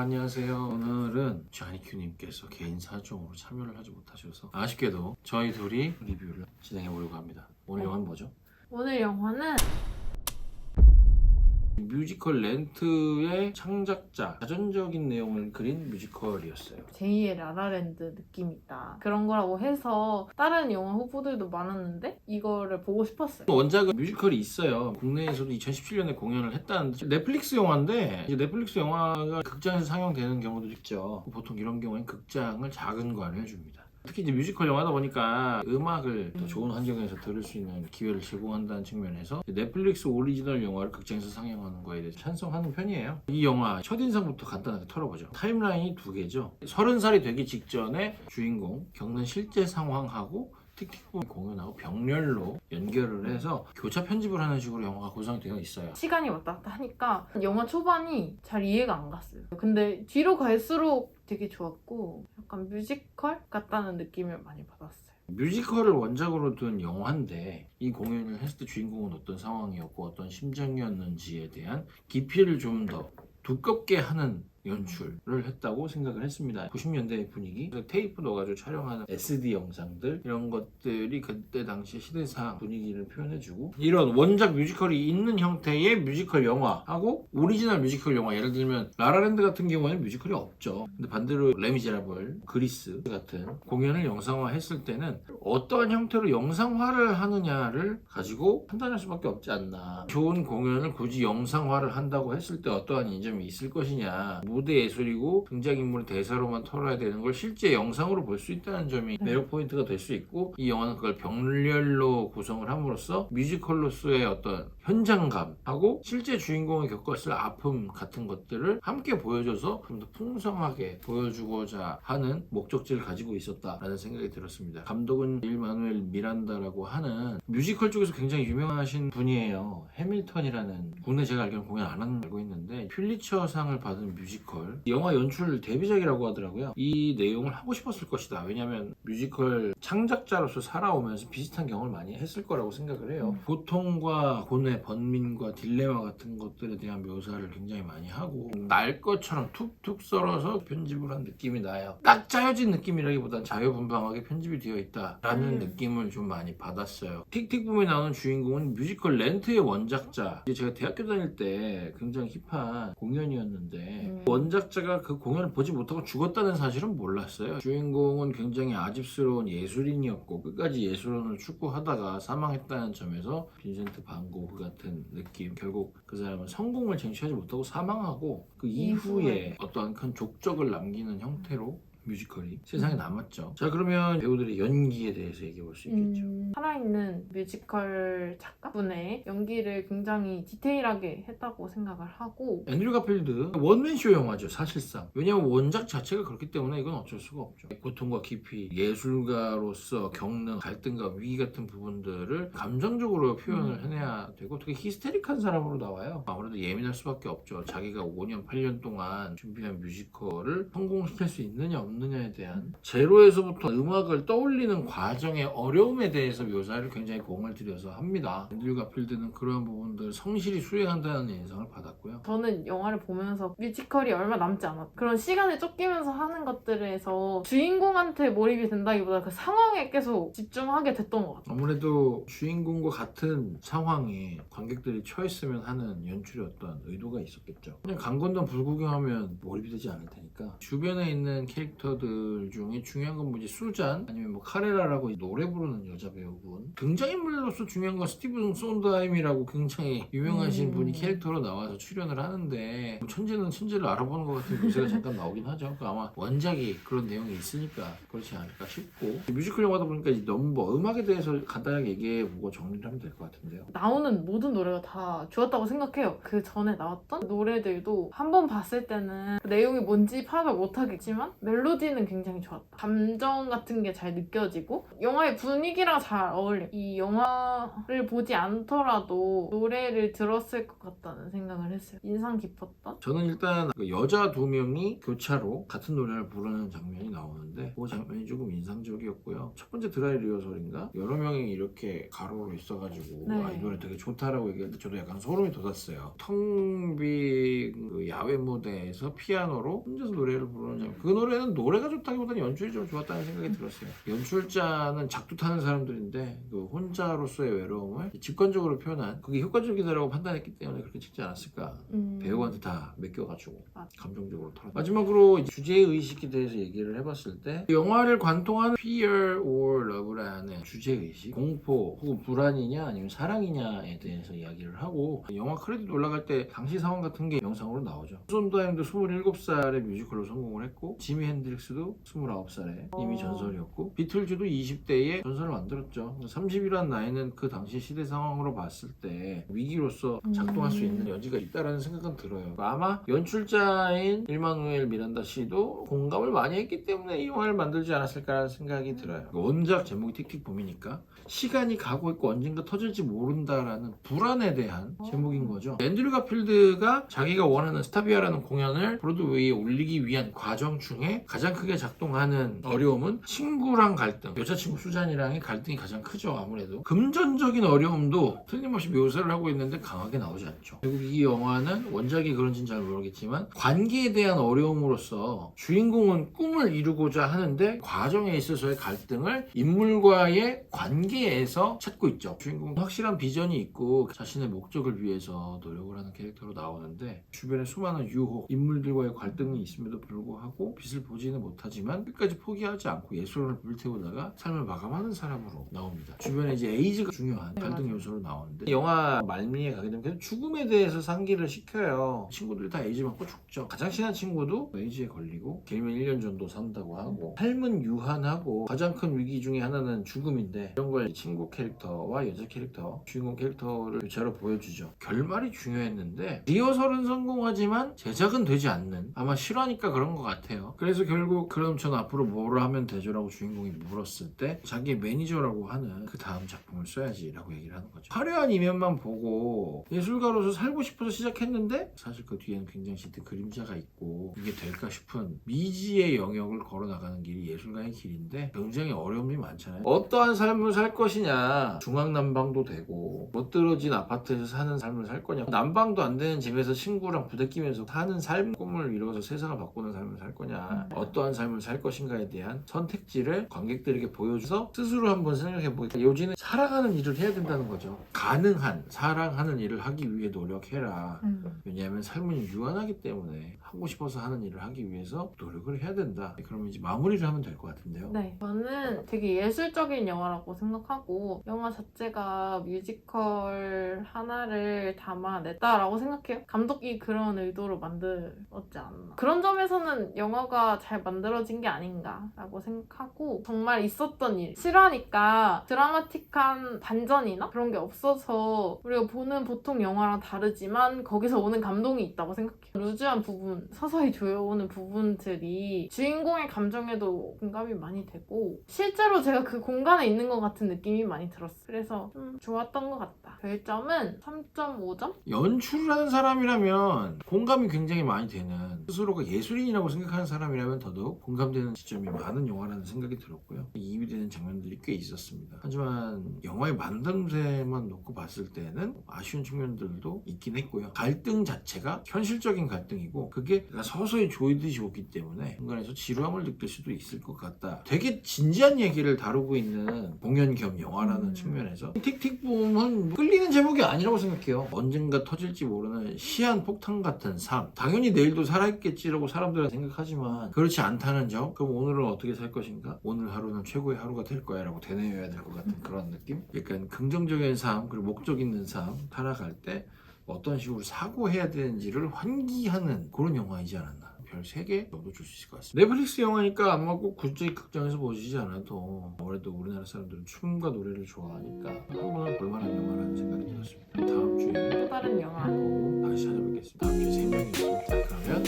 안녕하세요. 오늘은 쟈니큐님께서 개인 사정으로 참여를 하지 못하셔서 아쉽게도 저희 둘이 리뷰를 진행해 보려고 합니다. 오늘 영화는 뭐죠? 오늘 영화는 뮤지컬 렌트의 창작자 자전적인 내용을 그린 뮤지컬이었어요. 제2의 라라랜드 느낌이 있다. 그런 거라고 해서 다른 영화 후보들도 많았는데 이거를 보고 싶었어요. 원작은 뮤지컬이 있어요. 국내에서도 2017년에 공연을 했다는데 넷플릭스 영화인데 이제 넷플릭스 영화가 극장에서 상영되는 경우도 있죠. 보통 이런 경우엔 극장을 작은 관을 해줍니다. 특히 이제 뮤지컬 영화다 보니까 음악을 더 좋은 환경에서 들을 수 있는 기회를 제공한다는 측면에서 넷플릭스 오리지널 영화를 극장에서 상영하는 거에 대해서 찬성하는 편이에요. 이 영화 첫인상부터 간단하게 털어보죠. 타임라인이 두 개죠. 30살이 되기 직전에 주인공 겪는 실제 상황하고 틱틱 공연하고 병렬로 연결을 해서 교차 편집을 하는 식으로 영화가 구성되어 있어요. 시간이 왔다 갔다 하니까 영화 초반이 잘 이해가 안 갔어요. 근데 뒤로 갈수록 되게 좋았고 약간 뮤지컬 같다는 느낌을 많이 받았어요. 뮤지컬을 원작으로 둔 영화인데 이 공연을 했을 때 주인공은 어떤 상황이었고 어떤 심정이었는지에 대한 깊이를 좀 더 두껍게 하는 연출을 했다고 생각을 했습니다. 90년대 분위기, 테이프 넣어가지고 촬영하는 SD 영상들 이런 것들이 그때 당시 시대상 분위기를 표현해주고 이런 원작 뮤지컬이 있는 형태의 뮤지컬 영화하고 오리지널 뮤지컬 영화, 예를 들면 라라랜드 같은 경우에는 뮤지컬이 없죠. 근데 반대로 레미제라블, 그리스 같은 공연을 영상화했을 때는 어떠한 형태로 영상화를 하느냐를 가지고 판단할 수밖에 없지 않나. 좋은 공연을 굳이 영상화를 한다고 했을 때 어떠한 이점이 있을 것이냐, 무대 예술이고 등장인물 대사로만 털어야 되는 걸 실제 영상으로 볼 수 있다는 점이 매력 포인트가 될 수 있고, 이 영화는 그걸 병렬로 구성을 함으로써 뮤지컬로서의 어떤 현장감하고 실제 주인공이 겪었을 아픔 같은 것들을 함께 보여줘서 좀 더 풍성하게 보여주고자 하는 목적지를 가지고 있었다라는 생각이 들었습니다. 감독은 일 마누엘 미란다라고 하는 뮤지컬 쪽에서 굉장히 유명하신 분이에요. 해밀턴이라는, 국내 제가 알기로는 공연 안 하는 걸 알고 있는데 퓰리처상을 받은 뮤지컬 영화 연출 데뷔작이라고 하더라고요. 이 내용을 하고 싶었을 것이다. 왜냐하면 뮤지컬 창작자로서 살아오면서 비슷한 경험을 많이 했을 거라고 생각을 해요. 고통과 고뇌, 번민과 딜레마 같은 것들에 대한 묘사를 굉장히 많이 하고 날 것처럼 툭툭 썰어서 편집을 한 느낌이 나요. 딱 짜여진 느낌이라기보단 자유분방하게 편집이 되어 있다라는 느낌을 좀 많이 받았어요. 틱틱붐에 나오는 주인공은 뮤지컬 렌트의 원작자. 이제 제가 대학교 다닐 때 굉장히 힙한 공연이었는데 원작자가 그 공연을 보지 못하고 죽었다는 사실은 몰랐어요. 주인공은 굉장히 아집스러운 예술인이었고 끝까지 예술원을 추구하다가 사망했다는 점에서 빈센트 반 고흐 같은 느낌. 결국 그 사람은 성공을 쟁취하지 못하고 사망하고 그 이후에 어떠한 큰 족적을 남기는 형태로 뮤지컬이 세상에 남았죠. 자, 그러면 배우들의 연기에 대해서 얘기해 볼 수 있겠죠. 살아있는 뮤지컬 작가분의 연기를 굉장히 디테일하게 했다고 생각을 하고, 앤드류 가필드 원맨쇼 영화죠, 사실상. 왜냐하면 원작 자체가 그렇기 때문에 이건 어쩔 수가 없죠. 고통과 깊이, 예술가로서 겪는 갈등과 위기 같은 부분들을 감정적으로 표현을 해내야 되고, 되게 히스테릭한 사람으로 나와요. 아무래도 예민할 수밖에 없죠. 자기가 5년, 8년 동안 준비한 뮤지컬을 성공시킬 수 있느냐 없느냐에 대한, 제로에서부터 음악을 떠올리는 과정의 어려움에 대해서 묘사를 굉장히 공을 들여서 합니다. 앤드류 가필드는 그런 부분들을 성실히 수행한다는 인상을 받았고요. 저는 영화를 보면서 뮤지컬이 얼마 남지 않았고 그런 시간에 쫓기면서 하는 것들에서 주인공한테 몰입이 된다기보다 그 상황에 계속 집중하게 됐던 것 같아요. 아무래도 주인공과 같은 상황에 관객들이 처했으면 하는 연출의 어떤 의도가 있었겠죠. 그냥 강건담 불구경하면 몰입이 되지 않을 테니까 주변에 있는 캐릭터들 중에 중요한 건 뭐지, 수잔 아니면 뭐 카레라라고 노래 부르는 여자 배우분, 등장인물로서 중요한 건 스티븐 손드하임이라고 굉장히 유명하신 분이 캐릭터로 나와서 출연을 하는데, 뭐 천재는 천재를 알아보는 것 같은 묘사가 잠깐 나오긴 하죠. 아마 원작이 그런 내용이 있으니까 그렇지 않을까 싶고, 뮤지컬 영화다 보니까 이 넘버, 음악에 대해서 간단하게 얘기해보고 정리를 하면 될 것 같은데요. 나오는 모든 노래가 다 좋았다고 생각해요. 그 전에 나왔던 노래들도 한 번 봤을 때는 그 내용이 뭔지 파악을 못하겠지만 멜로디 멜로디는 굉장히 좋았다. 감정 같은 게 잘 느껴지고 영화의 분위기랑 잘 어울려. 이 영화를 보지 않더라도 노래를 들었을 것 같다는 생각을 했어요. 인상 깊었던? 저는 일단 그 여자 두 명이 교차로 같은 노래를 부르는 장면이 나오는데 그 장면이 조금 인상적이었고요. 첫 번째 드라이 리허설인가? 여러 명이 이렇게 가로로 있어가지고 네. 이 노래 되게 좋다라고 얘기할 때 저도 약간 소름이 돋았어요. 텅 빈 그 야외 무대에서 피아노로 혼자서 노래를 부르는 장면. 그 노래는 노래가 좋다기보다는 연출이 좀 좋았다는 생각이 들었어요. 연출자는 작두 타는 사람들인데 그 혼자로서의 외로움을 직관적으로 표현한 그게 효과적이다라고 판단했기 때문에 그렇게 찍지 않았을까. 배우한테 다 맡겨가지고 맞아. 감정적으로 털어. 마지막으로 주제의식에 대해서 얘기를 해봤을 때 영화를 관통하는 Fear or Love라는 주제의식, 공포 혹은 불안이냐 아니면 사랑이냐에 대해서 이야기를 하고 영화 크레딧 올라갈 때 당시 상황 같은 게 영상으로 나오죠. 손다임도 27살에 뮤지컬로 성공을 했고 지미 핸드릭스도 29살에 이미 전설이었고 비틀즈도 20대에 전설을 만들었죠. 30이라는 나이는 그 당시 시대 상황으로 봤을 때 위기로서 작동할 수 있는 여지가 있다라는 생각은 들어요. 아마 연출자인 일마누엘 미란다 씨도 공감을 많이 했기 때문에 이 영화를 만들지 않았을까라는 생각이 들어요. 원작 제목이 틱틱봄이니까 시간이 가고 있고 언젠가 터질지 모른다라는 불안에 대한 제목인 거죠. 앤드류 가필드가 자기가 원하는 스타비아라는 공연을 브로드웨이에 올리기 위한 과정 중에 가장 크게 작동하는 어려움은 친구랑 갈등, 여자친구 수잔이랑의 갈등이 가장 크죠. 아무래도 금전적인 어려움도 틀림없이 묘사를 하고 있는데 강하게 나오지 않죠. 결국 이 영화는 원작이 그런지는 잘 모르겠지만 관계에 대한 어려움으로서 주인공은 꿈을 이루고자 하는데 과정에 있어서의 갈등을 인물과의 관계에서 찾고 있죠. 주인공은 확실한 비전이 있고 자신의 목적을 위해서 노력을 하는 캐릭터로 나오는데 주변에 수많은 유혹, 인물들과의 갈등이 있음에도 불구하고 빛을 보지는 못하지만 끝까지 포기하지 않고 예술을 불태우다가 삶을 마감하는 사람으로 나옵니다. 주변에 이제 에이즈가 중요한 갈등 요소로 나오는데 영화 말미에 가게 되면 계속 죽음에 대해서 상기를 시켜요. 친구들이 다 에이즈 맞고 죽죠. 가장 친한 친구도 에이즈에 걸리고 길면 1년 정도 산다고 하고 삶은 유한하고 가장 큰 위기 중에 하나는 죽음인데 이런 걸 친구 캐릭터와 여자 캐릭터, 주인공 캐릭터를 교차로 보여주죠. 결말이 중요했는데 리허설은 성공하지만 제작은 되지 않는 아마 실화니까 그런 것 같아요. 그래서 결국 그럼 전 앞으로 뭘 하면 되죠? 라고 주인공이 물었을 때 자기의 매니저라고 하는 그 다음 작품을 써야지 라고 얘기를 하는 거죠. 화려한 이면만 보고 예술가로서 살고 싶어서 시작했는데 사실 그 뒤에는 굉장히 짙은 그림자가 있고 이게 될까 싶은 미지의 영역을 걸어나가는 길이 예술가의 길인데 굉장히 어려움이 많잖아요. 어떠한 삶을 살 것이냐, 중앙난방도 되고 멋들어진 아파트에서 사는 삶을 살 거냐, 난방도 안 되는 집에서 친구랑 부대끼면서 사는 삶, 꿈을 이루어서 세상을 바꾸는 삶을 살 거냐, 어떠한 삶을 살 것인가에 대한 선택지를 관객들에게 보여줘서 스스로 한번 생각해보니까 요지는 사랑하는 일을 해야 된다는 거죠. 가능한 사랑하는 일을 하기 위해 노력해라. 왜냐하면 삶은 유한하기 때문에 하고 싶어서 하는 일을 하기 위해서 노력을 해야 된다. 그러면 이제 마무리를 하면 될 것 같은데요. 네, 저는 되게 예술적인 영화라고 생각하고 영화 자체가 뮤지컬 하나를 담아냈다라고 생각해요. 감독이 그런 의도로 만들었지 않나. 그런 점에서는 영화가 잘 만들어진 게 아닌가라고 생각하고 정말 있었던 일, 실화니까 드라마틱한 반전이나 그런 게 없어서 우리가 보는 보통 영화랑 다르지만 거기서 오는 감동이 있다고 생각해요. 루즈한 부분, 서서히 조여오는 부분들이 주인공의 감정에도 공감이 많이 되고 실제로 제가 그 공간에 있는 것 같은 느낌이 많이 들었어요. 그래서 좀 좋았던 것 같다. 별점은 3.5점? 연출을 하는 사람이라면 공감이 굉장히 많이 되는, 스스로가 예술인이라고 생각하는 사람이라면 더더욱 공감되는 지점이 많은 영화라는 생각이 들었고요. 이입이 되는 장면들이 꽤 있었습니다. 하지만 영화의 만듦새만 놓고 봤을 때는 아쉬운 측면들도 있긴 했고요. 갈등 자체가 현실적인 갈등이고 그게 서서히 조이듯이 오기 때문에 중간에서 지루함을 느낄 수도 있을 것 같다. 되게 진지한 얘기를 다루고 있는 공연 겸 영화라는 측면에서 틱틱붐은 끌리는 제목이 아니라고 생각해요. 언젠가 터질지 모르는 시한 폭탄 같은 삶. 당연히 내일도 살아있겠지라고 사람들은 생각하지만 그렇지 않다는 점. 그럼 오늘은 어떻게 살 것인가? 오늘 하루는 최고의 하루가 될 거야 라고 되뇌어야 될 것 같은 그런 느낌? 약간 긍정적인 삶 그리고 목적 있는 삶 살아갈 때 어떤 식으로 사고해야 되는지를 환기하는 그런 영화이지 않았나. 별 3개 정도 줄 수 있을 것 같습니다. 넷플릭스 영화니까 아마 꼭 굳이 극장에서 보시지 않아도 아무래도 우리나라 사람들은 춤과 노래를 좋아하니까 한번 볼만한 영화라는 생각이 들었습니다. 다음 주에 또 다른 영화 다시 찾아뵙겠습니다. 다음 주에 3명이 있습니다. 그러면